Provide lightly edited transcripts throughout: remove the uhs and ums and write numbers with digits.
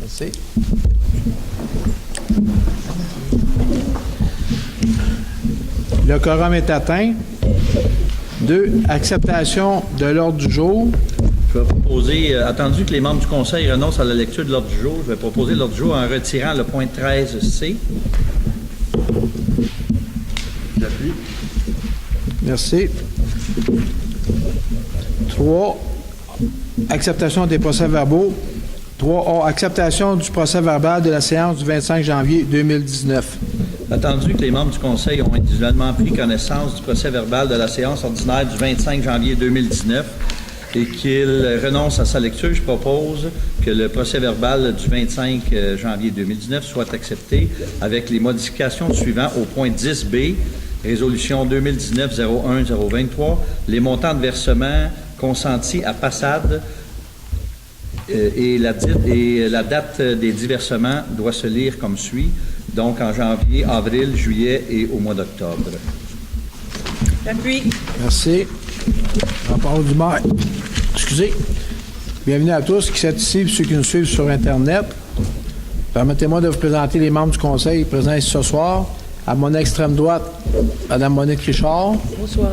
Merci. Le quorum est atteint. 2. Acceptation de l'ordre du jour. Je vais proposer, attendu que les membres du Conseil renoncent à la lecture de l'ordre du jour, je vais proposer l'ordre du jour en retirant le point 13C. J'appuie. Merci. 3. Acceptation des procès-verbaux. 3A. Acceptation du procès-verbal de la séance du 25 janvier 2019. Attendu que les membres du Conseil ont individuellement pris connaissance du procès-verbal de la séance ordinaire du 25 janvier 2019 et qu'ils renoncent à sa lecture, je propose que le procès-verbal du 25 janvier 2019 soit accepté avec les modifications suivantes au point 10B, résolution 2019-01-023, les montants de versement consentis à Passade et la date des diversements doit se lire comme suit, donc en janvier, avril, juillet et au mois d'octobre. J'appuie. Merci. Rapport du maire. Excusez. Bienvenue à tous qui sont ici et ceux qui nous suivent sur Internet. Permettez-moi de vous présenter les membres du Conseil présents ici ce soir. À mon extrême droite, Mme Monique Richard. Bonsoir.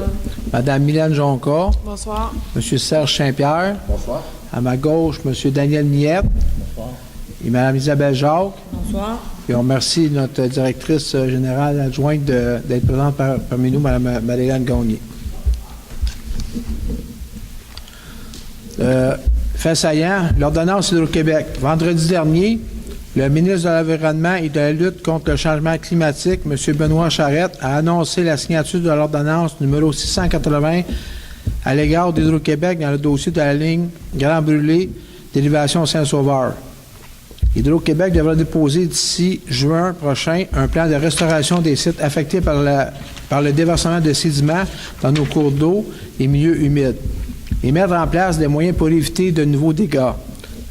Mme Mylène Jonca. Bonsoir. M. Serge Saint-Pierre. Bonsoir. À ma gauche, M. Daniel Niette. Bonsoir. Et Mme Isabelle Jacques. Bonsoir. Et on remercie notre directrice générale adjointe d'être présente parmi nous, Mme Marie-Hélène Gagné. Fait saillant, l'ordonnance Hydro-Québec. Vendredi dernier, le ministre de l'Environnement et de la lutte contre le changement climatique, M. Benoît Charette, a annoncé la signature de l'ordonnance numéro 680 à l'égard d'Hydro-Québec dans le dossier de la ligne Grand Brûlé, dérivation Saint-Sauveur. Hydro-Québec devra déposer d'ici juin prochain un plan de restauration des sites affectés par le déversement de sédiments dans nos cours d'eau et milieux humides et mettre en place des moyens pour éviter de nouveaux dégâts.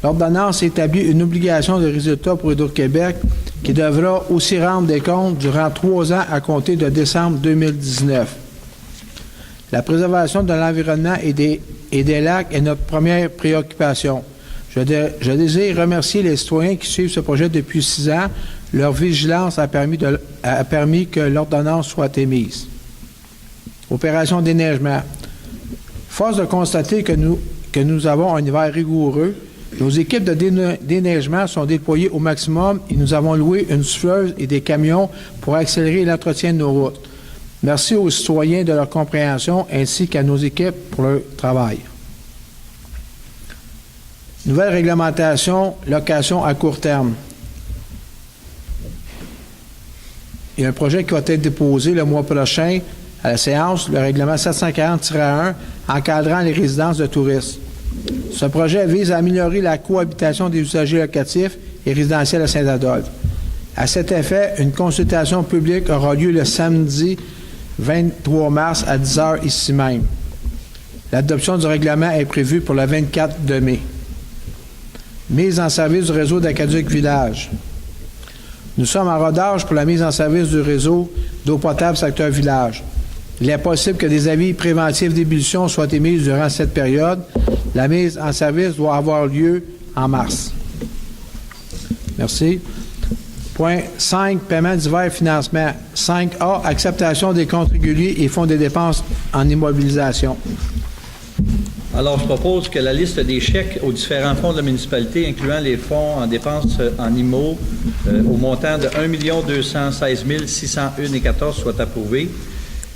L'ordonnance établit une obligation de résultat pour Hydro-Québec qui devra aussi rendre des comptes durant 3 ans à compter de décembre 2019. La préservation de l'environnement et des lacs est notre première préoccupation. Je désire remercier les citoyens qui suivent ce projet depuis 6 ans. Leur vigilance a permis que l'ordonnance soit émise. Opération déneigement. Force de constater que nous avons un hiver rigoureux. Nos équipes de déneigement sont déployées au maximum et nous avons loué une souffleuse et des camions pour accélérer l'entretien de nos routes. Merci aux citoyens de leur compréhension ainsi qu'à nos équipes pour leur travail. Nouvelle réglementation, location à court terme. Il y a un projet qui va être déposé le mois prochain à la séance, le règlement 740-1, encadrant les résidences de touristes. Ce projet vise à améliorer la cohabitation des usagers locatifs et résidentiels à Saint-Adolphe. À cet effet, une consultation publique aura lieu le samedi 23 mars à 10 h ici même. L'adoption du règlement est prévue pour le 24 mai. Mise en service du réseau d'Aqueduc Village. Nous sommes en rodage pour la mise en service du réseau d'eau potable secteur village. Il est possible que des avis préventifs d'ébullition soient émis durant cette période. La mise en service doit avoir lieu en mars. Merci. Point 5, paiement divers financement. 5A, acceptation des comptes réguliers et fonds de dépenses en immobilisation. Alors, je propose que la liste des chèques aux différents fonds de la municipalité, incluant les fonds en dépenses en IMO, au montant de 1 216 601,14 soit approuvée.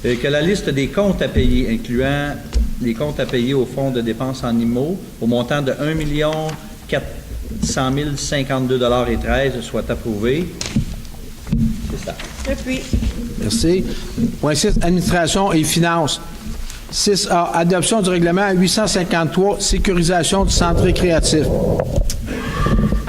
Que la liste des comptes à payer, incluant les comptes à payer au fonds de dépenses en IMO, au montant de 1 400 052,13 soit approuvée. C'est ça. J'appuie. Merci. Point 6, administration et finances. 6A, adoption du règlement 853, sécurisation du centre récréatif.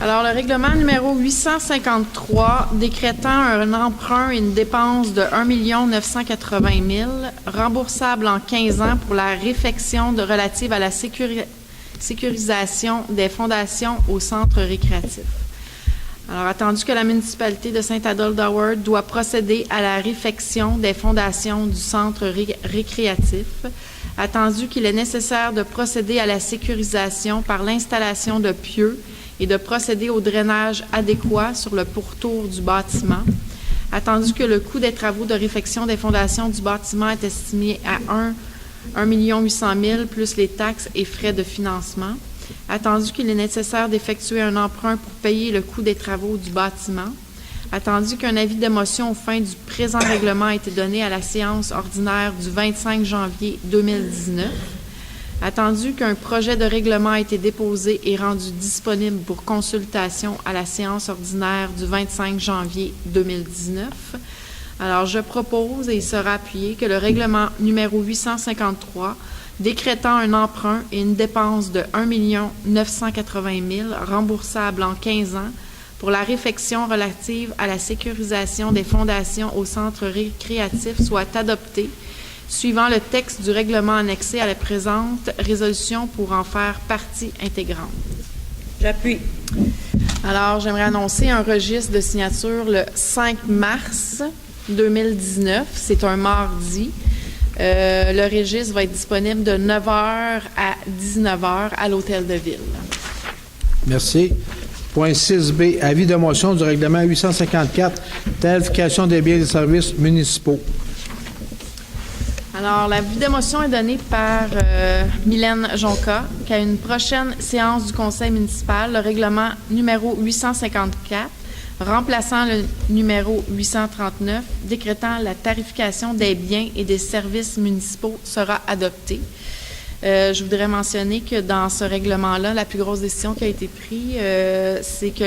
Alors, le règlement numéro 853 décrétant un emprunt et une dépense de 1 980 000 remboursable en 15 ans pour la réfection relative à la sécurisation des fondations au centre récréatif. Alors, attendu que la municipalité de Saint-Adolphe-d'Howard doit procéder à la réfection des fondations du centre récréatif, attendu qu'il est nécessaire de procéder à la sécurisation par l'installation de pieux et de procéder au drainage adéquat sur le pourtour du bâtiment. Attendu que le coût des travaux de réfection des fondations du bâtiment est estimé à 1,8 million plus les taxes et frais de financement. Attendu qu'il est nécessaire d'effectuer un emprunt pour payer le coût des travaux du bâtiment. Attendu qu'un avis de motion aux fins du présent règlement a été donné à la séance ordinaire du 25 janvier 2019. Attendu qu'un projet de règlement a été déposé et rendu disponible pour consultation à la séance ordinaire du 25 janvier 2019. Alors, je propose, et il sera appuyé, que le règlement numéro 853, décrétant un emprunt et une dépense de 1 980 000 remboursable en 15 ans pour la réfection relative à la sécurisation des fondations au centre récréatif soit adopté, suivant le texte du règlement annexé à la présente résolution pour en faire partie intégrante. J'appuie. Alors, j'aimerais annoncer un registre de signature le 5 mars 2019. C'est un mardi. Le registre va être disponible de 9h à 19h à l'Hôtel de Ville. Merci. Point 6B, avis de motion du règlement 854, tarification des biens et services municipaux. Alors, l'avis de motion est donné par Mylène Jonca, qu'à une prochaine séance du conseil municipal, le règlement numéro 854, remplaçant le numéro 839, décrétant la tarification des biens et des services municipaux sera adopté. Je voudrais mentionner que dans ce règlement-là, la plus grosse décision qui a été prise, c'est que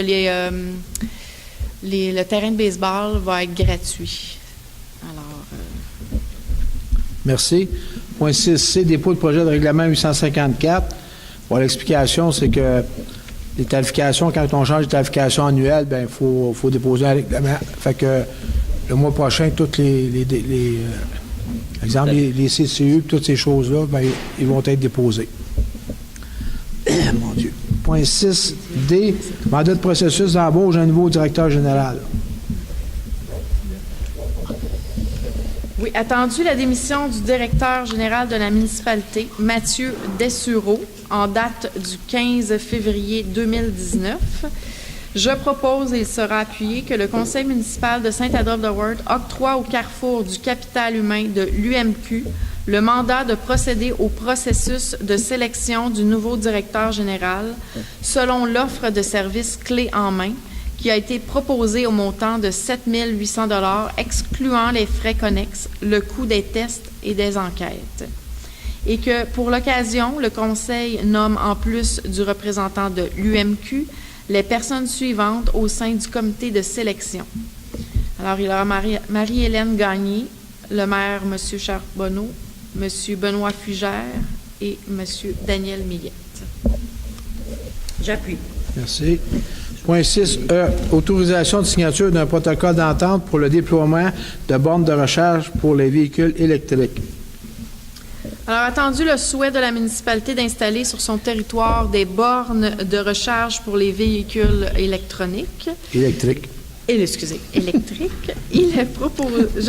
le terrain de baseball va être gratuit. Alors, Merci. Point 6C, dépôt de projet de règlement 854. Bon, l'explication, c'est que les tarifications, quand on change de tarification annuelle, bien, il faut déposer un règlement. Fait que le mois prochain, toutes exemple, les CCU, toutes ces choses-là, bien, ils vont être déposés. Mon Dieu. Point 6D, mandat de processus d'embauche d'un nouveau directeur général. oui, attendu la démission du directeur général de la municipalité, Mathieu Dessureau, en date du 15 février 2019, je propose, et il sera appuyé, que le conseil municipal de Saint-Adolphe-de-Worth octroie au carrefour du capital humain de l'UMQ le mandat de procéder au processus de sélection du nouveau directeur général selon l'offre de services clés en main qui a été proposée au montant de 7 800 $, excluant les frais connexes, le coût des tests et des enquêtes. Et que, pour l'occasion, le conseil nomme, en plus du représentant de l'UMQ, les personnes suivantes au sein du comité de sélection. Alors, il y aura Marie-Hélène Gagné, le maire, M. Charbonneau, M. Benoît Fugère et M. Daniel Millette. J'appuie. Merci. Point 6E, autorisation de signature d'un protocole d'entente pour le déploiement de bornes de recharge pour les véhicules électriques. Alors, attendu le souhait de la municipalité d'installer sur son territoire des bornes de recharge pour les véhicules électriques, électrique, je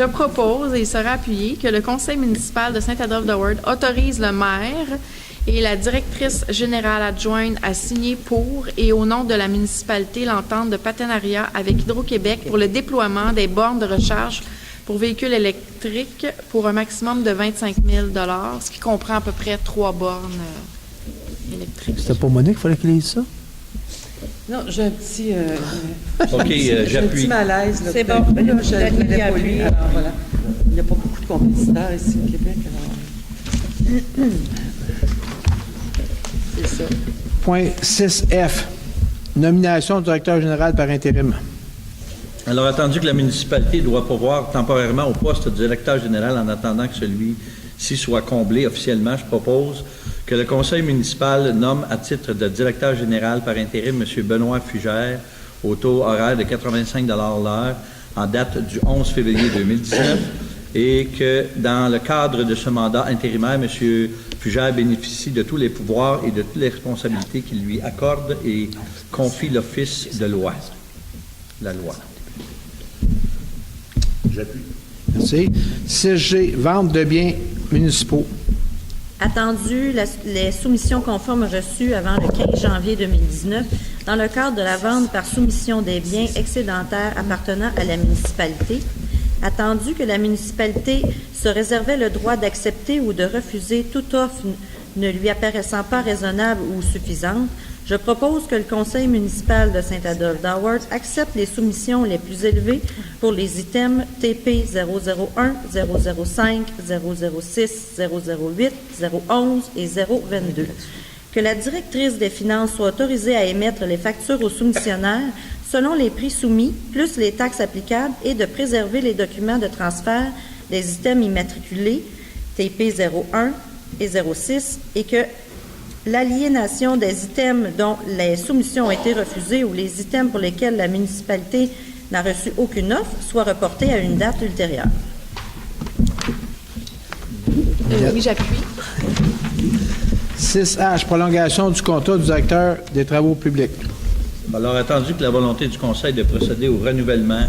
propose, et il sera appuyé, que le conseil municipal de Saint-Adolphe-de-Worth autorise le maire et la directrice générale adjointe à signer pour et au nom de la municipalité l'entente de partenariat avec Hydro-Québec pour le déploiement des bornes de recharge pour véhicules électriques pour un maximum de 25 000 $, ce qui comprend à peu près 3 bornes électriques. C'était pas Monique qu'il fallait qu'il dise ça? Non, j'ai un petit... OK, j'ai un j'appuie. petit malaise. Là, c'est bon. Là, je ne Daniel connais pas appuie. lui. Alors, voilà. Il n'y a pas beaucoup de compétiteurs ici au Québec. Alors... C'est ça. Point 6F, nomination du directeur général par intérim. Alors, attendu que la municipalité doit pourvoir temporairement au poste de directeur général en attendant que celui-ci soit comblé officiellement, je propose que le conseil municipal nomme à titre de directeur général par intérim M. Benoît Fugère au taux horaire de 85 $ l'heure en date du 11 février 2019 et que dans le cadre de ce mandat intérimaire, M. Fugère bénéficie de tous les pouvoirs et de toutes les responsabilités qu'il lui accorde et confie l'office de loi. La loi. J'appuie. Merci. 6G, vente de biens municipaux. Attendu les soumissions conformes reçues avant le 15 janvier 2019 dans le cadre de la vente par soumission des biens excédentaires appartenant à la municipalité. Attendu que la municipalité se réservait le droit d'accepter ou de refuser toute offre ne lui apparaissant pas raisonnable ou suffisante, je propose que le Conseil municipal de Saint-Adolphe d'Howard accepte les soumissions les plus élevées pour les items TP 001, 005, 006, 008, 011 et 022. Que la directrice des finances soit autorisée à émettre les factures aux soumissionnaires selon les prix soumis, plus les taxes applicables, et de préserver les documents de transfert des items immatriculés TP 01 et 06, et que l'aliénation des items dont les soumissions ont été refusées ou les items pour lesquels la municipalité n'a reçu aucune offre soit reportée à une date ultérieure. Oui, j'appuie. 6H, prolongation du contrat du directeur des travaux publics. Alors, attendu que la volonté du Conseil de procéder au renouvellement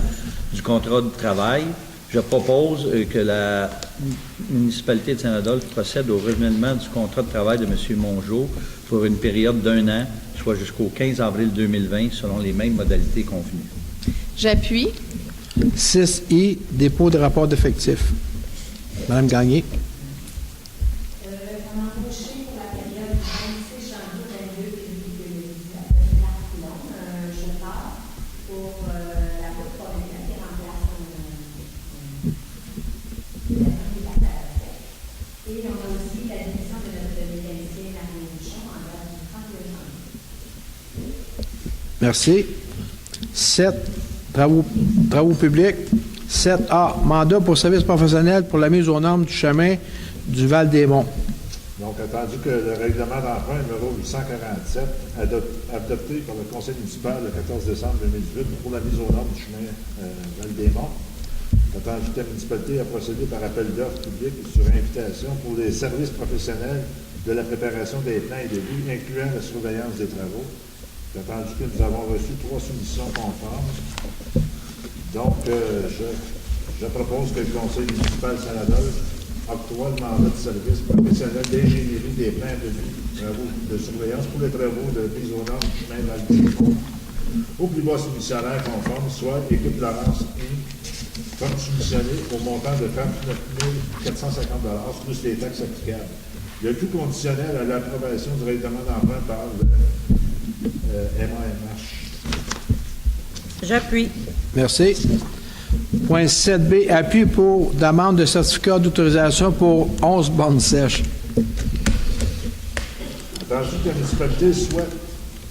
du contrat de travail, je propose que la municipalité de Saint-Adolphe procède au renouvellement du contrat de travail de M. Mongeau pour une période d'1 an, soit jusqu'au 15 avril 2020, selon les mêmes modalités convenues. J'appuie. 6I, dépôt de rapport d'effectifs. Madame Gagné. Merci. 7, travaux publics. 7A, mandat pour service professionnel pour la mise aux normes du chemin du Val-des-Monts. Donc, attendu que le règlement d'emprunt numéro 847, adopté par le Conseil municipal le 14 décembre 2018 pour la mise aux normes du chemin Val-des-Monts, attendu que la municipalité a procédé par appel d'offres publiques sur invitation pour les services professionnels de la préparation des plans et devis, incluant la surveillance des travaux. Attendu que nous avons reçu 3 soumissions conformes. Donc, je propose que le Conseil municipal de Saint-Adolphe octroie le mandat de service professionnel d'ingénierie des plans de travaux de surveillance pour les travaux de mise aux normes du chemin Val-des-Monts au plus bas soumissionnaire conforme, soit Équipe Laurence Inc., comme soumissionné au montant de 39 450 $ plus les taxes applicables. Le tout conditionnel à l'approbation du règlement d'emprunt par le MAMH. J'appuie. Merci. Point 7B, appui pour demande de certificat d'autorisation pour 11 bornes sèches. Attendu que la municipalité souhaite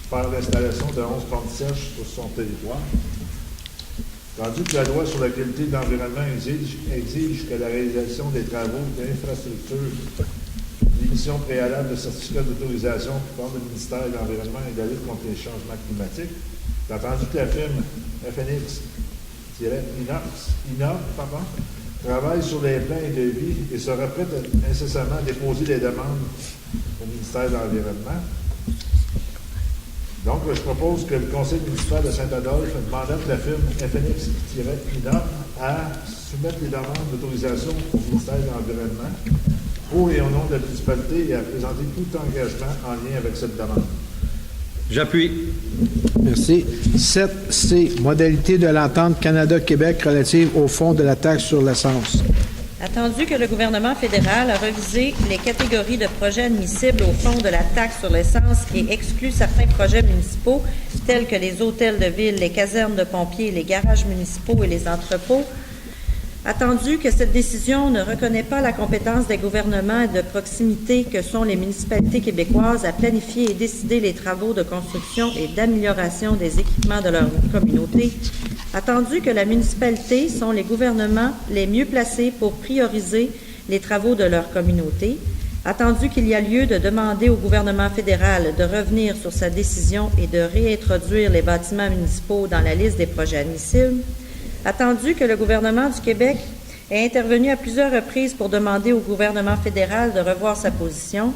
faire l'installation de 11 bornes sèches sur son territoire, tandis que la loi sur la qualité de l'environnement exige que la réalisation des travaux d'infrastructure, l'émission préalable de certificat d'autorisation par le ministère de l'Environnement et de la lutte contre les changements climatiques, attendu que la firme FNX-INOV travaille sur les plans et devis et sera prête à incessamment déposer les demandes au ministère de l'Environnement. Donc, je propose que le Conseil municipal de Saint-Adolphe mandate la firme FNX-INOV à soumettre les demandes d'autorisation au ministère de l'Environnement pour et au nom de la municipalité et à présenter tout engagement en lien avec cette demande. J'appuie. Merci. 7C, modalité de l'entente Canada-Québec relative au fonds de la taxe sur l'essence. Attendu que le gouvernement fédéral a revisé les catégories de projets admissibles au fonds de la taxe sur l'essence et exclut certains projets municipaux tels que les hôtels de ville, les casernes de pompiers, les garages municipaux et les entrepôts, attendu que cette décision ne reconnaît pas la compétence des gouvernements de proximité que sont les municipalités québécoises à planifier et décider les travaux de construction et d'amélioration des équipements de leur communauté, attendu que la municipalité sont les gouvernements les mieux placés pour prioriser les travaux de leur communauté, attendu qu'il y a lieu de demander au gouvernement fédéral de revenir sur sa décision et de réintroduire les bâtiments municipaux dans la liste des projets admissibles, attendu que le gouvernement du Québec est intervenu à plusieurs reprises pour demander au gouvernement fédéral de revoir sa position,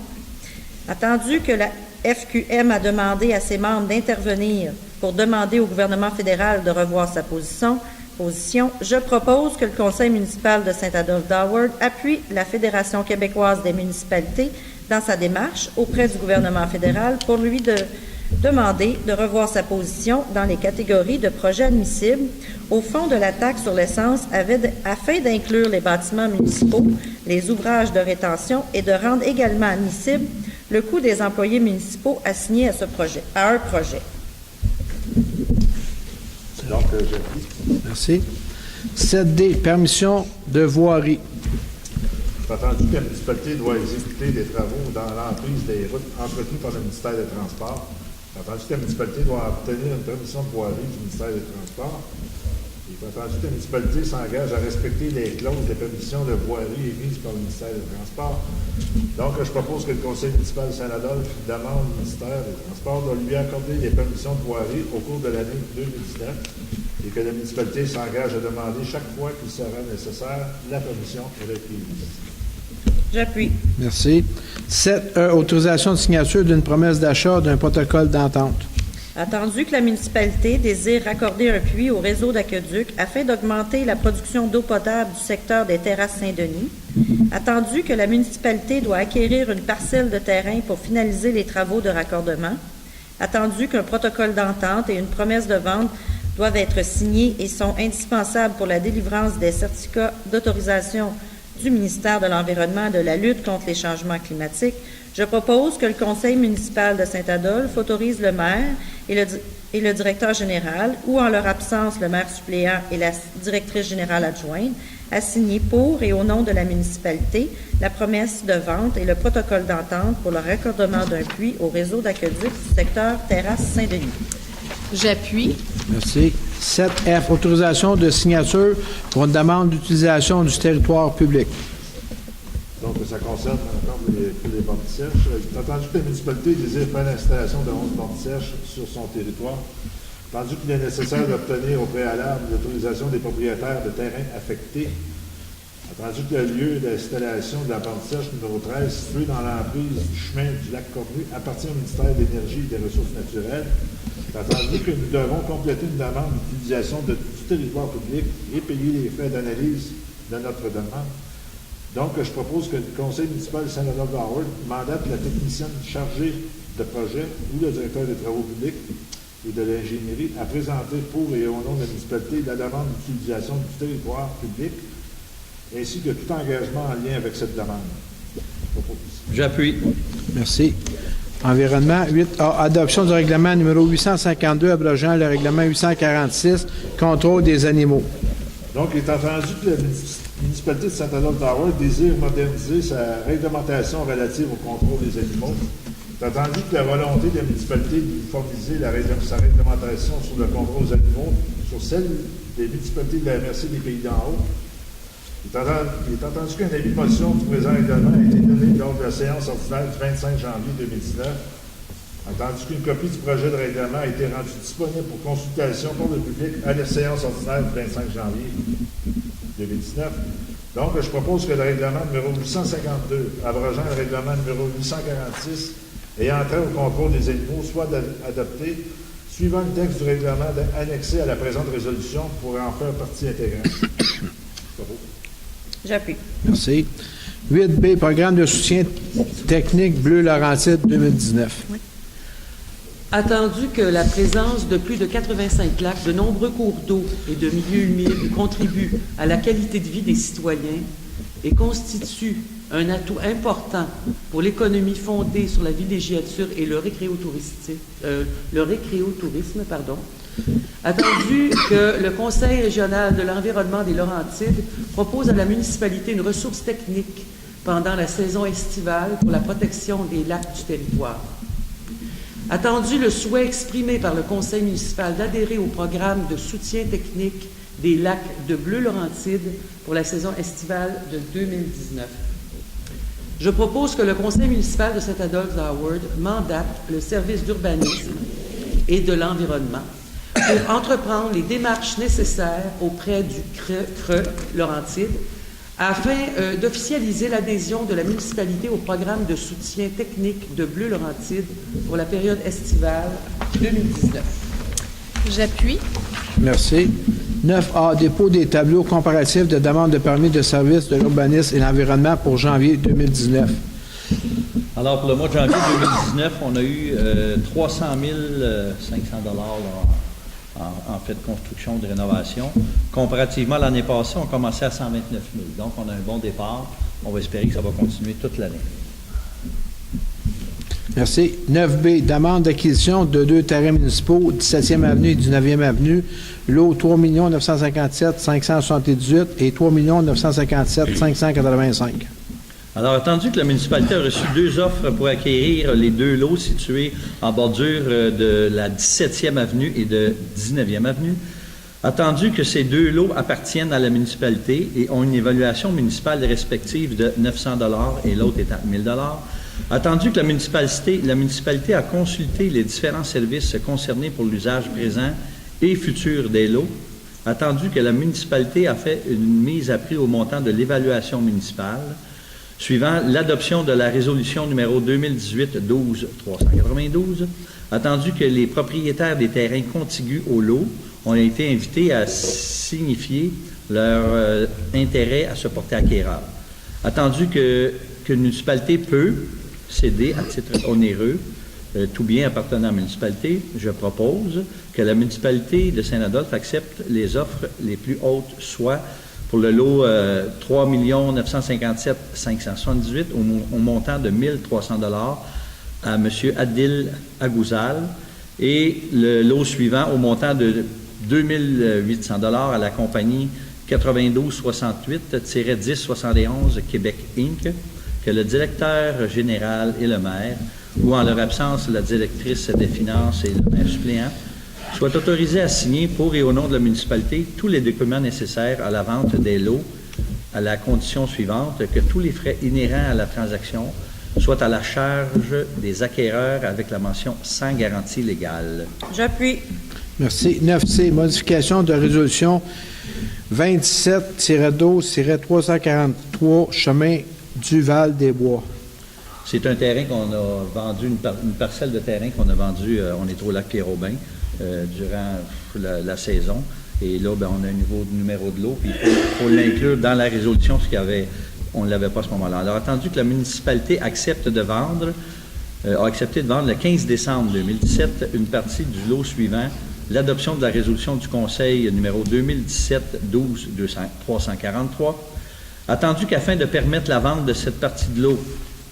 attendu que la FQM a demandé à ses membres d'intervenir pour demander au gouvernement fédéral de revoir sa position, position. Je propose que le Conseil municipal de Saint-Adolphe-d'Howard appuie la Fédération québécoise des municipalités dans sa démarche auprès du gouvernement fédéral pour lui demander de revoir sa position dans les catégories de projets admissibles au fond de la taxe sur l'essence afin d'inclure les bâtiments municipaux, les ouvrages de rétention et de rendre également admissible le coût des employés municipaux assignés à un projet. Donc, j'appuie. Merci. 7D, permission de voirie. C'est entendu que la municipalité doit exécuter des travaux dans l'emprise des routes entretenues par le ministère des Transports. C'est entendu que la municipalité doit obtenir une permission de voirie du ministère des Transports. Il est entendu que la municipalité s'engage à respecter les clauses de permission de voirie émises par le ministère des Transports. Donc, je propose que le Conseil municipal de Saint-Adolphe demande au ministère des Transports de lui accorder des permissions de voirie au cours de l'année 2019 et que la municipalité s'engage à demander chaque fois qu'il sera nécessaire la permission requise. J'appuie. Merci. 7E, autorisation de signature d'une promesse d'achat d'un protocole d'entente. Attendu que la municipalité désire raccorder un puits au réseau d'aqueduc afin d'augmenter la production d'eau potable du secteur des terrasses Saint-Denis. Attendu que la municipalité doit acquérir une parcelle de terrain pour finaliser les travaux de raccordement. Attendu qu'un protocole d'entente et une promesse de vente doivent être signés et sont indispensables pour la délivrance des certificats d'autorisation du ministère de l'Environnement et de la lutte contre les changements climatiques, je propose que le Conseil municipal de Saint-Adolphe autorise le maire et le directeur général, ou en leur absence, le maire suppléant et la directrice générale adjointe, à signer pour et au nom de la municipalité la promesse de vente et le protocole d'entente pour le raccordement d'un puits au réseau d'aqueduc du secteur Terrasse Saint-Denis. J'appuie. Merci. 7F, autorisation de signature pour une demande d'utilisation du territoire public. Donc, ça concerne encore les bornes sèches. Il est entendu que la municipalité désire faire l'installation de 11 bornes sèches sur son territoire. Entendu qu'il est nécessaire d'obtenir au préalable l'autorisation des propriétaires de terrains affectés. Entendu que le lieu d'installation de la borne sèche numéro 13, situé dans l'emprise du chemin du lac Cornu, appartient au ministère de l'Énergie et des Ressources naturelles. Entendu que nous devons compléter une demande d'utilisation du territoire public et payer les frais d'analyse de notre demande. Donc, je propose que le Conseil municipal de Saint-Adolphe-d'Howard mandate la technicienne chargée de projet ou le directeur des travaux publics et de l'ingénierie à présenter pour et au nom de la municipalité la demande d'utilisation du territoire public ainsi que tout engagement en lien avec cette demande. J'appuie. Merci. Environnement. 8A, adoption du règlement numéro 852 abrogeant le règlement 846, contrôle des animaux. Donc, il est entendu que la municipalité de Saint-Adolphe-d'Howard désire moderniser sa réglementation relative au contrôle des animaux. Il est entendu que la volonté de la municipalité d'uniformiser sa réglementation sur le contrôle des animaux sur celle des municipalités de la MRC des Pays d'en haut. Il est entendu qu'un avis de motion du présent règlement a été donné lors de la séance ordinaire du 25 janvier 2019. Entendu qu'une copie du projet de règlement a été rendue disponible pour consultation pour le public à la séance ordinaire du 25 janvier 2019. Donc, je propose que le règlement numéro 852, abrogeant le règlement numéro 846, ayant trait au contrôle des animaux, soit adopté, suivant le texte du règlement annexé à la présente résolution pour en faire partie intégrante. J'appuie. Merci. 8B, programme de soutien technique Bleu-Laurentide 2019. Oui. Attendu que la présence de plus de 85 lacs, de nombreux cours d'eau et de milieux humides contribue à la qualité de vie des citoyens et constitue un atout important pour l'économie fondée sur la villégiature et le récréotourisme, attendu que le Conseil régional de l'environnement des Laurentides propose à la municipalité une ressource technique pendant la saison estivale pour la protection des lacs du territoire. Attendu le souhait exprimé par le Conseil municipal d'adhérer au programme de soutien technique des lacs de Bleu-Laurentide pour la saison estivale de 2019. Je propose que le Conseil municipal de Saint-Adolphe-d'Howard mandate le service d'urbanisme et de l'environnement pour entreprendre les démarches nécessaires auprès du CRE Laurentide afin d'officialiser l'adhésion de la municipalité au programme de soutien technique de Bleu-Laurentide pour la période estivale 2019. J'appuie. Merci. 9A, dépôt des tableaux comparatifs de demande de permis de service de l'urbanisme et l'environnement pour janvier 2019. Alors, pour le mois de janvier 2019, on a eu 300 500 en fait de construction, de rénovation. Comparativement, l'année passée, on commençait à 129 000. Donc, on a un bon départ. On va espérer que ça va continuer toute l'année. Merci. 9B, demande d'acquisition de 2 terrains municipaux, 17e avenue et 19e avenue, lot 3 957 578 et 3 957 585. Alors, attendu que la municipalité a reçu 2 offres pour acquérir les 2 lots situés en bordure de la 17e avenue et de 19e avenue, attendu que ces 2 lots appartiennent à la municipalité et ont une évaluation municipale respective de 900 $ et l'autre est à 1 000 $, attendu que la municipalité a consulté les différents services concernés pour l'usage présent et futur des lots, attendu que la municipalité a fait une mise à prix au montant de l'évaluation municipale, suivant l'adoption de la résolution numéro 2018-12-392, attendu que les propriétaires des terrains contigus au lot ont été invités à signifier leur intérêt à se porter acquéreur. Attendu qu'une municipalité peut céder à titre onéreux tout bien appartenant à la municipalité, je propose que la municipalité de Saint-Adolphe accepte les offres les plus hautes, soit pour le lot 3 957 578 au montant de 1 300 $ à M. Adil Agouzal et le lot suivant au montant de 2 800 $ à la compagnie 9268-1071 Québec Inc., que le directeur général et le maire, ou en leur absence la directrice des finances et le maire suppléant, soient autorisés à signer pour et au nom de la municipalité tous les documents nécessaires à la vente des lots à la condition suivante, que tous les frais inhérents à la transaction soient à la charge des acquéreurs avec la mention « sans garantie légale ». J'appuie. Merci. 9C, modification de résolution 27-12-343, chemin du Val-des-Bois. C'est un terrain qu'on a vendu, une parcelle de terrain qu'on a vendue, on est au lac Pierre-Aubin, durant la saison. Et là, ben, on a un nouveau numéro de lot, puis il faut l'inclure dans la résolution, parce on ne l'avait pas à ce moment-là. Alors, attendu que la municipalité a accepté de vendre le 15 décembre 2017 une partie du lot suivant, l'adoption de la résolution du Conseil numéro 2017-12-343, attendu qu'afin de permettre la vente de cette partie de lot,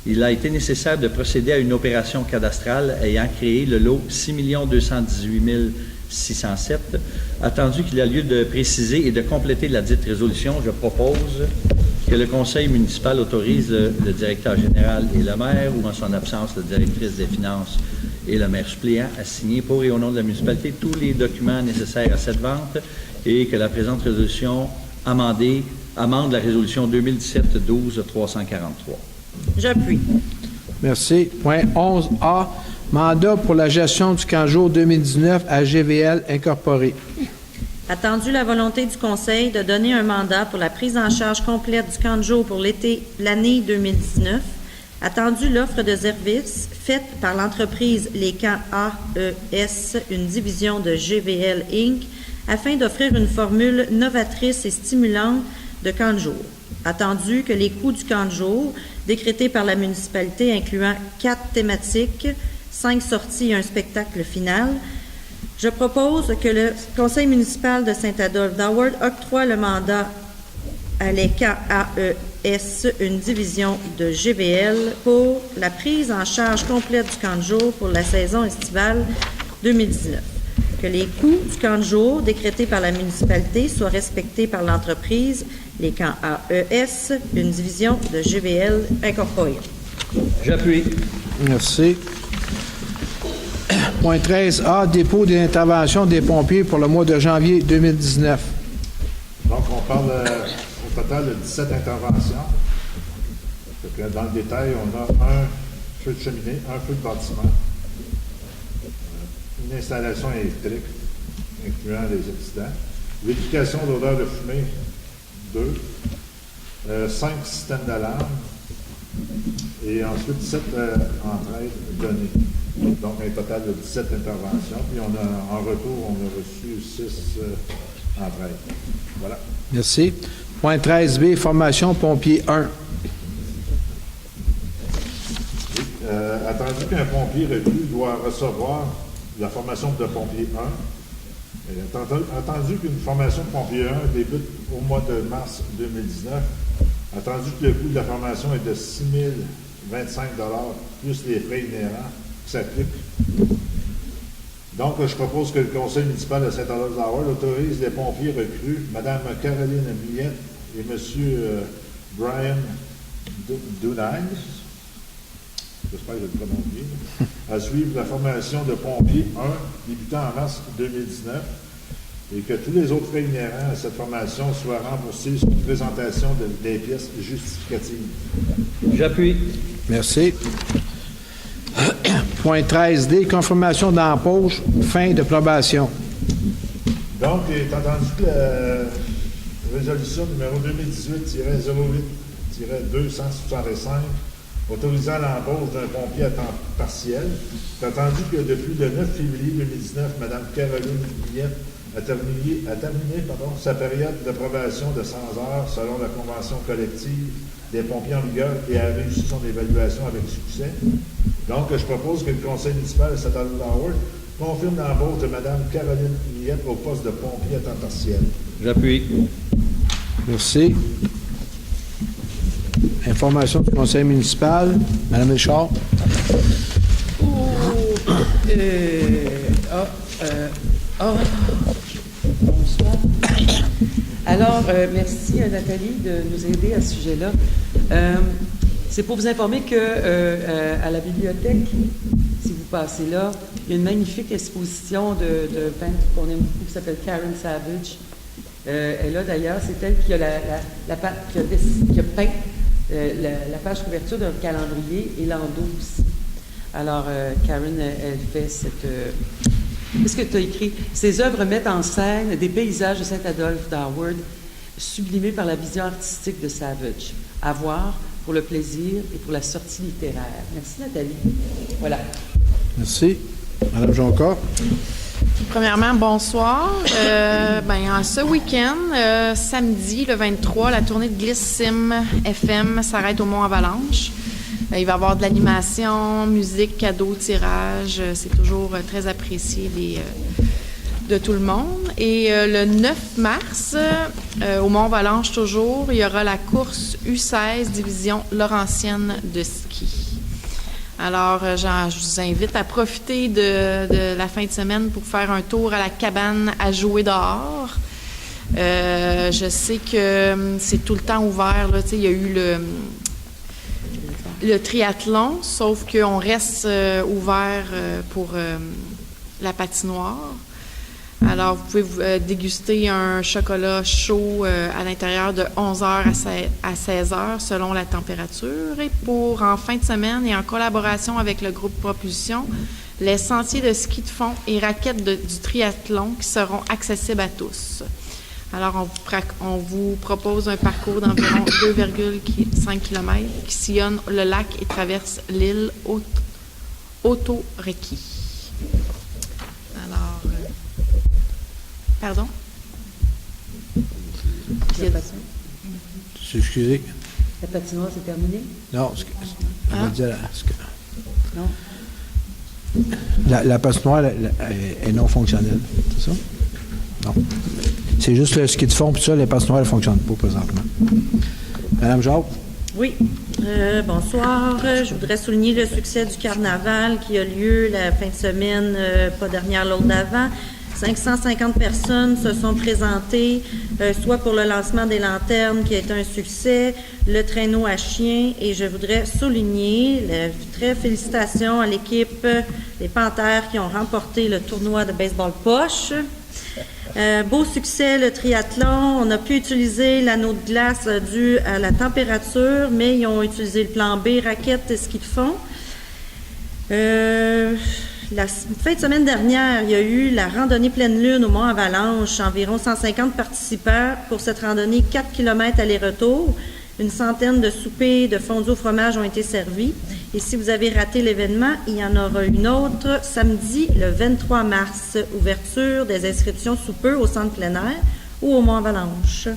il a été nécessaire de procéder à une opération cadastrale ayant créé le lot 6 218 607. Attendu qu'il a lieu de préciser et de compléter la dite résolution, je propose que le conseil municipal autorise le directeur général et le maire, ou en son absence, la directrice des finances et le maire suppléant, à signer pour et au nom de la municipalité tous les documents nécessaires à cette vente et que la présente résolution amende la résolution 2017-12-343. J'appuie. Merci. Point 11A, mandat pour la gestion du camp jour 2019 à GVL Incorporé. Attendu la volonté du Conseil de donner un mandat pour la prise en charge complète du camp de jour pour l'année 2019. Attendu l'offre de services faite par l'entreprise Les Camps AES, une division de GVL Inc., afin d'offrir une formule novatrice et stimulante de camp de jour. Attendu que les coûts du camp de jour, décrétés par la municipalité incluant 4 thématiques, 5 sorties et un spectacle final, je propose que le conseil municipal de Saint-Adolphe d'Howard octroie le mandat à les camps AES, une division de GVL, pour la prise en charge complète du camp de jour pour la saison estivale 2019. Que les coûts du camp de jour décrétés par la municipalité soient respectés par l'entreprise Les Camps AES, une division de GVL Incorporé. J'appuie. Merci. Point 13A, dépôt des interventions des pompiers pour le mois de janvier 2019. Donc, on parle au total de 17 interventions. Donc, dans le détail, on a un feu de cheminée, un feu de bâtiment, une installation électrique, incluant les accidents, l'éducation d'odeur de fumée, 2, 5 systèmes d'alarme, et ensuite 7 entraides données. Donc, un total de 17 interventions. Puis, en retour, on a reçu 6 en prêt. Voilà. Merci. Point 13B, formation pompier 1. Attendu qu'un pompier recru doit recevoir la formation de pompier 1, attendu qu'une formation de pompier 1 débute au mois de mars 2019, attendu que le coût de la formation est de 6 025 plus les frais inhérents qui s'appliquent. Donc, je propose que le conseil municipal de Saint-Adolphe-d'Howard autorise les pompiers recrues, Mme Caroline Millette et M. Brian Dunay, j'espère que je le prononce bien, à suivre la formation de pompier 1 débutant en mars 2019 et que tous les autres frais inhérents à cette formation soient remboursés sur présentation des pièces justificatives. J'appuie. Merci. Point 13D, confirmation d'embauche, fin de probation. Donc, étant entendu que la résolution numéro 2018-08-265 autorisant l'embauche d'un pompier à temps partiel, c'est entendu que depuis le 9 février 2019, Mme Caroline Millette a terminé sa période de probation de 100 heures selon la convention collective des pompiers en vigueur et a réussi son évaluation avec succès. Donc, je propose que le conseil municipal de Saint-Adolphe-d'Howard confirme l'embauche de Mme Caroline Millette au poste de pompier à temps partiel. J'appuie. Merci. Information du conseil municipal. Mme Richard. Bonsoir. Alors, merci Nathalie de nous aider à ce sujet-là. C'est pour vous informer que à la bibliothèque, si vous passez là, il y a une magnifique exposition de peintre qu'on aime beaucoup qui s'appelle Karen Savage. Elle a d'ailleurs, c'est elle qui a, qui a peint la page couverture d'un calendrier et l'endos aussi. Alors, Karen, elle fait cette... Qu'est-ce que tu as écrit? Ces œuvres mettent en scène des paysages de Saint-Adolphe-d'Howard sublimés par la vision artistique de Savage. À voir pour le plaisir et pour la sortie littéraire. Merci, Nathalie. Voilà. Merci. Mme Jonca. Premièrement, bonsoir. Ce week-end, samedi, le 23, la tournée de Glisse Sim FM s'arrête au Mont-Avalanche. Il va y avoir de l'animation, musique, cadeaux, tirage. C'est toujours très apprécié de tout le monde. Et le 9 mars, au Mont-Avalanche toujours, il y aura la course U16 division Laurentienne de ski. Alors, je vous invite à profiter de la fin de semaine pour faire un tour à la cabane à jouer dehors. Je sais que c'est tout le temps ouvert. Là, il y a eu le triathlon, sauf qu'on reste ouvert pour la patinoire. Alors, vous pouvez déguster un chocolat chaud à l'intérieur de 11h à 16h selon la température. Et pour en fin de semaine et en collaboration avec le groupe Propulsion, les sentiers de ski de fond et raquettes du triathlon qui seront accessibles à tous. Alors, on vous propose un parcours d'environ 2,5 km qui sillonne le lac et traverse l'île Otoreki. Alors, pardon? Excusez. La patinoire, c'est terminé? Non, on va dire... Non? La patinoire est non fonctionnelle, c'est ça? Non. C'est juste le ski de fond, puis ça, les patinoires ne fonctionnent pas présentement. Madame Jacques? Oui. Bonsoir. Je voudrais souligner le succès du carnaval qui a lieu la fin de semaine, pas dernière, l'autre d'avant. 550 personnes se sont présentées, soit pour le lancement des lanternes qui est un succès, le traîneau à chiens, et je voudrais souligner, très félicitations à l'équipe, les Panthères qui ont remporté le tournoi de baseball poche. Beau succès, le triathlon. On a pu utiliser l'anneau de glace dû à la température, mais ils ont utilisé le plan B, raquettes et ski de fond. La fin de semaine dernière, il y a eu la randonnée pleine lune au Mont-Avalanche. Environ 150 participants pour cette randonnée, 4 km aller-retour. Une centaine de soupers de fondue au fromage ont été servis. Et si vous avez raté l'événement, il y en aura une autre samedi, le 23 mars. Ouverture des inscriptions sous peu au centre plein air. ou au Mont-Avalanche.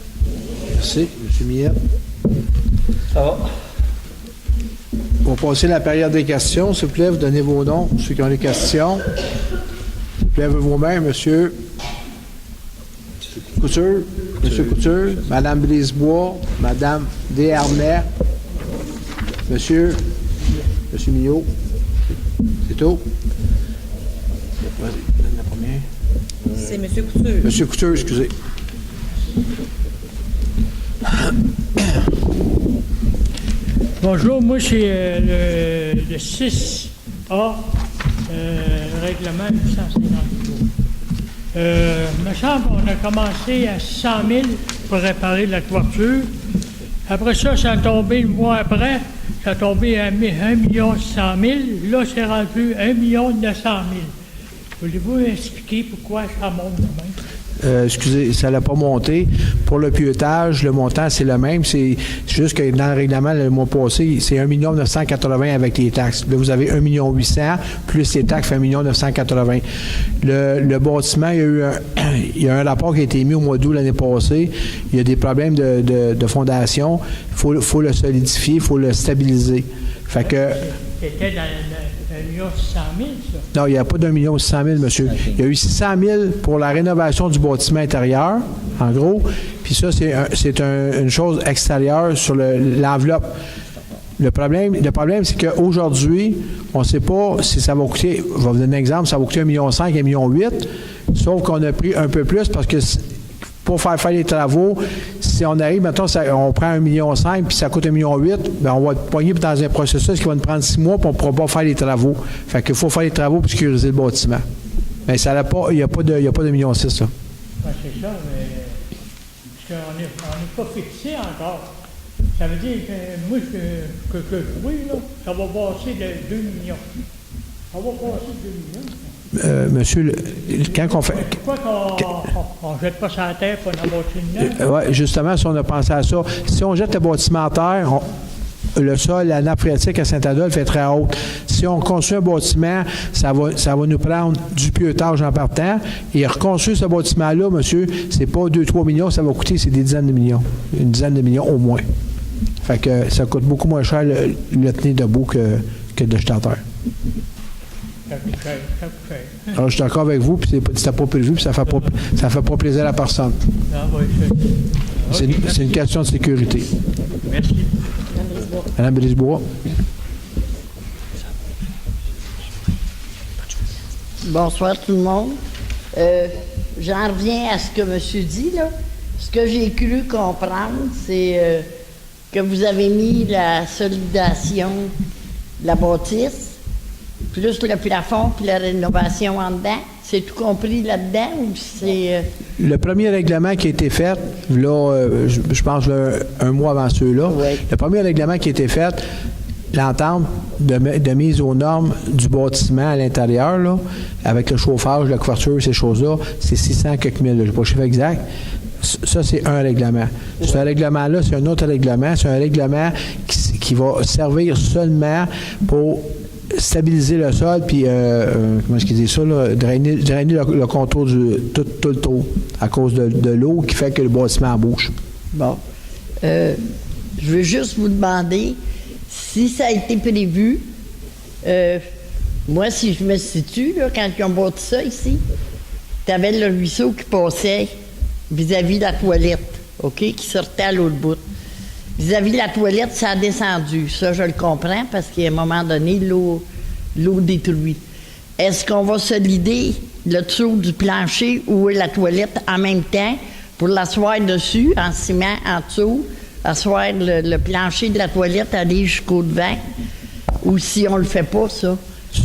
Merci. M. Millet. Ça va? On va passer la période des questions. S'il vous plaît, vous donnez vos noms, ceux qui ont des questions. S'il vous plaît, vous-même, Monsieur Couture, Monsieur Couture, Madame Brisebois, Madame Desharnais, Monsieur Millot. C'est tout? Vas-y, donne la première. C'est M. Couture. Monsieur Couture, excusez. Bonjour, moi c'est le 6A, règlement 853. Me semble qu'on a commencé à 100 000 pour réparer la toiture. Après ça a tombé le mois après, ça a tombé à 1 100 000. Là, c'est rendu 1 900 000. Voulez-vous expliquer pourquoi ça monte de même? Excusez, ça n'a pas monté. Pour le pieutage, le montant, c'est le même. C'est juste que dans le règlement, le mois passé, c'est 1 980 000 avec les taxes. Là, vous avez 1 800 000 plus les taxes, fait 1 980 000. Le bâtiment, il y a un rapport qui a été mis au mois d'août l'année passée. Il y a des problèmes de fondation. Il faut le solidifier, il faut le stabiliser. Fait que... C'était dans 1 600 000, ça? Non, il n'y a pas d'1 600 000, monsieur. Il y a eu 600 000 pour la rénovation du bâtiment intérieur, en gros. Puis ça, c'est une chose extérieure sur l'enveloppe. Le problème, c'est qu'aujourd'hui, on ne sait pas si ça va coûter, je vais vous donner un exemple, ça va coûter 1,5 million, 1,8 million, sauf qu'on a pris un peu plus parce que pour faire les travaux, si on arrive, maintenant, on prend 1,5 million puis ça coûte 1,8 million, bien, on va être poigné dans un processus qui va nous prendre 6 mois puis on ne pourra pas faire les travaux. Fait qu'il faut faire les travaux pour sécuriser le bâtiment. Mais ça n'a pas, il n'y a pas de 1,6 million, ça. Ben, c'est ça, mais parce qu'on n'est pas fixé encore. Ça veut dire que moi, que je vois, là, ça va passer de 2 millions. Ça va passer de 2 millions. Monsieur, quand on fait... Pourquoi qu'on ne jette pas ça à terre pour en bâtir une neuve? Oui, justement, si on a pensé à ça, si on jette le bâtiment à terre, le sol, la nappe phréatique à Saint-Adolphe est très haute. Si on construit un bâtiment, ça va nous prendre du pieutage en partant. Et reconstruire ce bâtiment-là, monsieur, c'est pas 2-3 millions, ça va coûter, c'est des dizaines de millions. Une dizaine de millions au moins. Fait que ça coûte beaucoup moins cher le tenir debout que de jeter à terre. Ça coûte cher. Alors, je suis d'accord avec vous, puis c'était pas prévu, puis ça fait pas plaisir à la personne. Ah, oui, C'est une question de sécurité. Merci. Madame Brisebois. Bonsoir tout le monde. J'en reviens à ce que monsieur dit, là. Ce que j'ai cru comprendre, c'est que vous avez mis la solidation de la bâtisse, plus le plafond, puis la rénovation en dedans. C'est tout compris là-dedans ou c'est... Le premier règlement qui a été fait, là, je pense un mois avant ceux-là, Oui. Le premier règlement qui a été fait, l'entente de mise aux normes du bâtiment à l'intérieur, là, avec le chauffage, la couverture, ces choses-là, c'est 600 quelques mille, je n'ai pas le chiffre exact. Ça, c'est un règlement. Ce règlement-là, c'est un autre règlement. C'est un règlement qui va servir seulement pour stabiliser le sol, puis, comment est-ce qu'il dit ça, là, drainer le contour tout le tour, à cause de l'eau qui fait que le bâtiment bouge. Bon. Je veux juste vous demander si ça a été prévu. Moi, si je me situe, là, quand ils ont bâti ça ici, tu avais le ruisseau qui passait vis-à-vis de la toilette, OK, qui sortait à l'autre bout. Vis-à-vis de la toilette, ça a descendu. Ça, je le comprends, parce qu'à un moment donné, l'eau détruit. Est-ce qu'on va solider le dessous du plancher ou la toilette en même temps pour l'asseoir dessus, en ciment, en dessous, asseoir le plancher de la toilette, aller jusqu'au devant? Ou si on le fait pas, ça?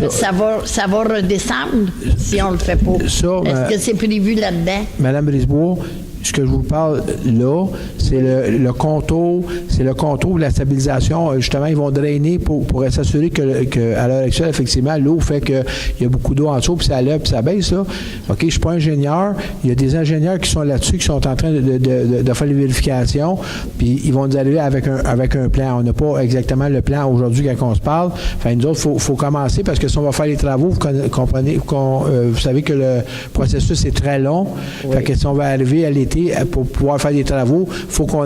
Ça va redescendre si on le fait pas. Est-ce que c'est prévu là-dedans? Madame Brisebois, ce que je vous parle là, c'est le contour, de la stabilisation. Justement, ils vont drainer pour s'assurer que à l'heure actuelle, effectivement, l'eau fait qu'il y a beaucoup d'eau en dessous, puis ça lève, puis ça baisse, là. OK, je ne suis pas ingénieur. Il y a des ingénieurs qui sont là-dessus, qui sont en train de faire les vérifications, puis ils vont nous arriver avec un plan. On n'a pas exactement le plan aujourd'hui quand on se parle. Enfin, nous autres, il faut commencer, parce que si on va faire les travaux, vous comprenez, vous savez que le processus est très long. Oui. Fait que si on va arriver à les municipalité, pour pouvoir faire des travaux, faut qu'on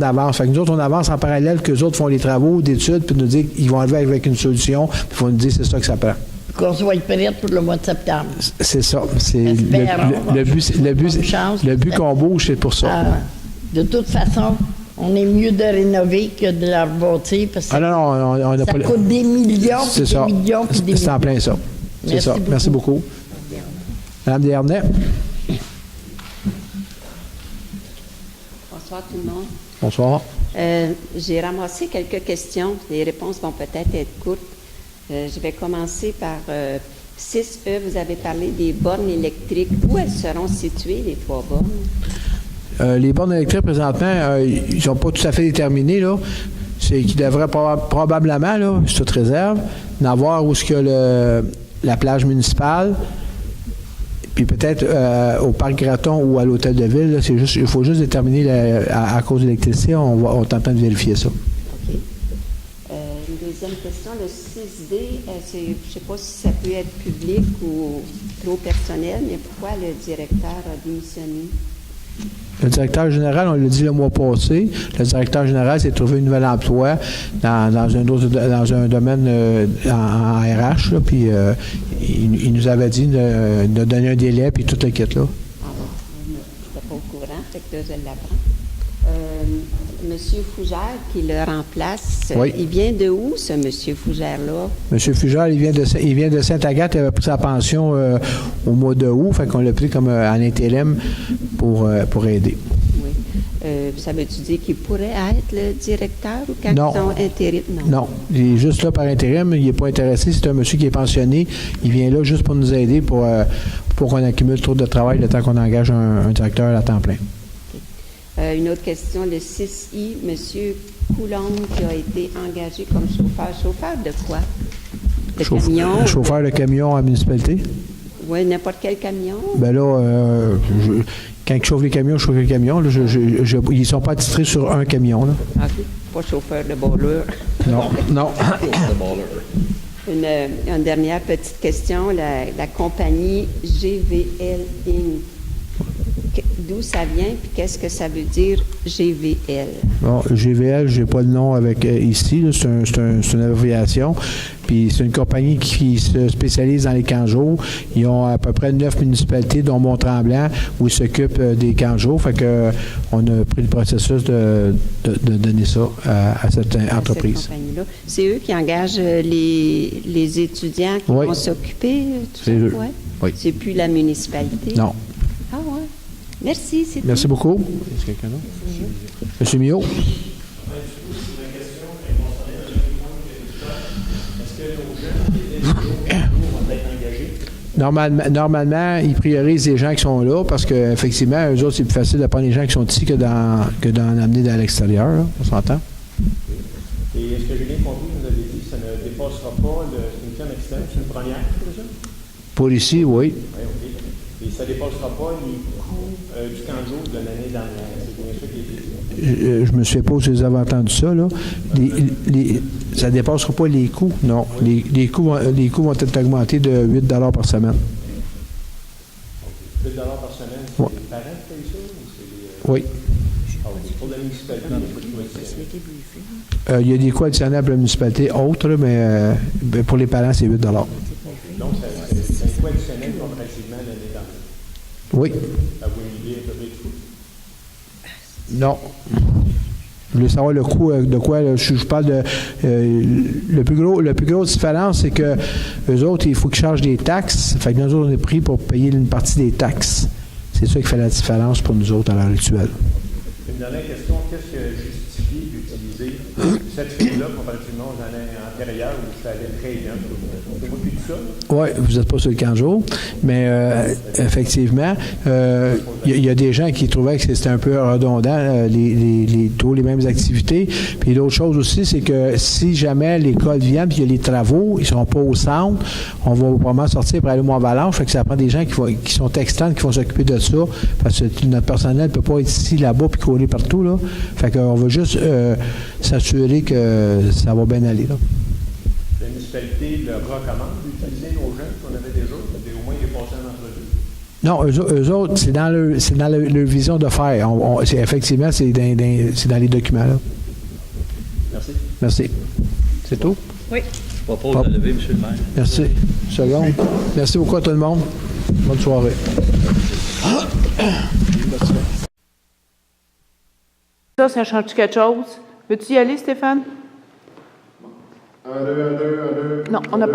avance. Fait que nous autres, on avance en parallèle que les autres font les travaux d'études, puis nous dire qu'ils vont arriver avec une solution, puis ils vont nous dire c'est ça que ça prend. Qu'on soit prêt pour le mois de septembre. C'est ça. C'est Espérons. le but qu'on bouge, c'est pour ça. De toute façon, on est mieux de rénover que de la rebâtir parce que Ah non, on n'a ça pas... coûte des millions, C'est puis ça. des millions, puis des C'est en millions. plein ça. C'est Merci ça. beaucoup. Merci beaucoup. Madame Desharnais. Bonsoir tout le monde. Bonsoir. J'ai ramassé quelques questions. Les réponses vont peut-être être courtes. Je vais commencer par 6E. Vous avez parlé des bornes électriques. Où elles seront situées, les 3 bornes? Les bornes électriques, présentement, ils ne sont pas tout à fait déterminés, là. C'est qu'ils devraient probablement, là, c'est toute réserve, n'avoir où est-ce qu'il y a la plage municipale, puis peut-être au parc Graton ou à l'hôtel de ville, là, il faut juste déterminer à cause de l'électricité, on est en train de vérifier ça. OK. Une deuxième question, le 6D, je ne sais pas si ça peut être public ou trop personnel, mais pourquoi le directeur a démissionné? Le directeur général, on l'a dit le mois passé, le directeur général s'est trouvé un nouvel emploi dans un domaine en RH, là, puis il nous avait dit de donner un délai, puis tout le kit, là. Ah, bon, je n'étais pas au courant, fait que là, je l'apprends. Monsieur Fougère, qui le remplace, Oui. il vient de où, ce Monsieur Fougère-là? M. Fugère, il vient de Sainte-Agathe, il avait pris sa pension au mois de août, fait qu'on l'a pris comme en intérim pour aider. Oui. Ça veut-tu dire qu'il pourrait être le directeur ou quand Non. ils sont intérim? Non, il est juste là par intérim, il n'est pas intéressé, c'est un monsieur qui est pensionné, il vient là juste pour nous aider, pour qu'on accumule trop de travail le temps qu'on engage un directeur à temps plein. Une autre question, le 6I, M. Coulombe, qui a été engagé comme chauffeur. Chauffeur de quoi? De camion? Chauffeur de camion à la municipalité. Oui, n'importe quel camion. Ben là, quand je chauffe les camions, je chauffe les camions. Là, ils ne sont pas attitrés sur un camion. Là. OK. Pas chauffeur de balleur. Non, non. Une dernière petite question. La compagnie GVL Inc. D'où ça vient, puis qu'est-ce que ça veut dire GVL? Bon, GVL, je n'ai pas le nom avec ici. Là, c'est une abréviation. Puis c'est une compagnie qui se spécialise dans les camps de jour. Ils ont à peu près 9 municipalités, dont Mont-Tremblant, où ils s'occupent des camps de jour. Fait que on a pris le processus de donner ça à cette entreprise. Cette compagnie-là. C'est eux qui engagent les étudiants qui Oui. vont s'occuper, tout C'est ça? eux. Ouais? Oui. C'est plus la municipalité? Non. Ah ouais. Merci, c'est Merci tout. beaucoup. Est-ce que quelqu'un d'autre? Monsieur Millot? Normalement, ils priorisent les gens qui sont là parce qu'effectivement, eux autres, c'est plus facile de prendre les gens qui sont ici que d'en amener dans l'extérieur. Là. On s'entend? Et est-ce que j'ai bien compris, vous avez dit que ça ne dépassera pas une firme externe, c'est une première, déjà? Pour ici, oui. Oui, OK. Et ça ne dépassera pas les coûts du camp de jour de l'année dernière. C'est bien ça qui est dit. Je me souviens pas si vous avez entendu ça, là. Ça ne dépassera pas les coûts, non. Les coûts vont être augmentés de 8 par semaine. 8 par semaine, c'est Ouais. les parents qui payent ça? Ou c'est Oui. pour la municipalité, il n'y a pas de coût additionnel. Il y a des coûts additionnels pour la municipalité autres, là, mais pour les parents, c'est 8 Donc, c'est un coût additionnel comparativement à l'année dernière. Oui. Avez-vous une idée à peu près du coût? Non. Vous voulez savoir le coût de quoi? Là? Je parle de... le plus gros différence, c'est que eux autres, il faut qu'ils chargent des taxes. Fait que nous autres, on est pris pour payer une partie des taxes. C'est ça qui fait la différence pour nous autres à l'heure actuelle. Une dernière question. Qu'est-ce que justifie d'utiliser cette fille-là comparativement aux années antérieures où ça allait très bien? C'est moi plus de ça? Oui, vous n'êtes pas sur le camp de jour, mais effectivement, il y a des gens qui trouvaient que c'était un peu redondant, tous les mêmes activités. Puis l'autre chose aussi, c'est que si jamais l'école vient puis il y a les travaux, ils ne seront pas au centre, on va probablement sortir pour aller au Mont-Valanche. Fait que ça prend des gens qui sont externes, qui vont s'occuper de ça, parce que notre personnel ne peut pas être ici, là-bas, puis courir partout. Là. Fait qu'on va juste s'assurer que ça va bien aller. Là. La municipalité le recommande d'utiliser nos jeunes qu'on avait déjà, au moins les passer en entrevue. Non, eux autres, c'est dans leur vision de faire. Effectivement, c'est dans les documents, là. Merci. Merci. C'est tout? Oui. Je propose de lever, M. le maire. Merci. Seconde. Merci beaucoup à tout le monde. Bonne soirée. Ça change quelque chose? Veux-tu y aller, Stéphane? Un, deux. Non, on n'a pas.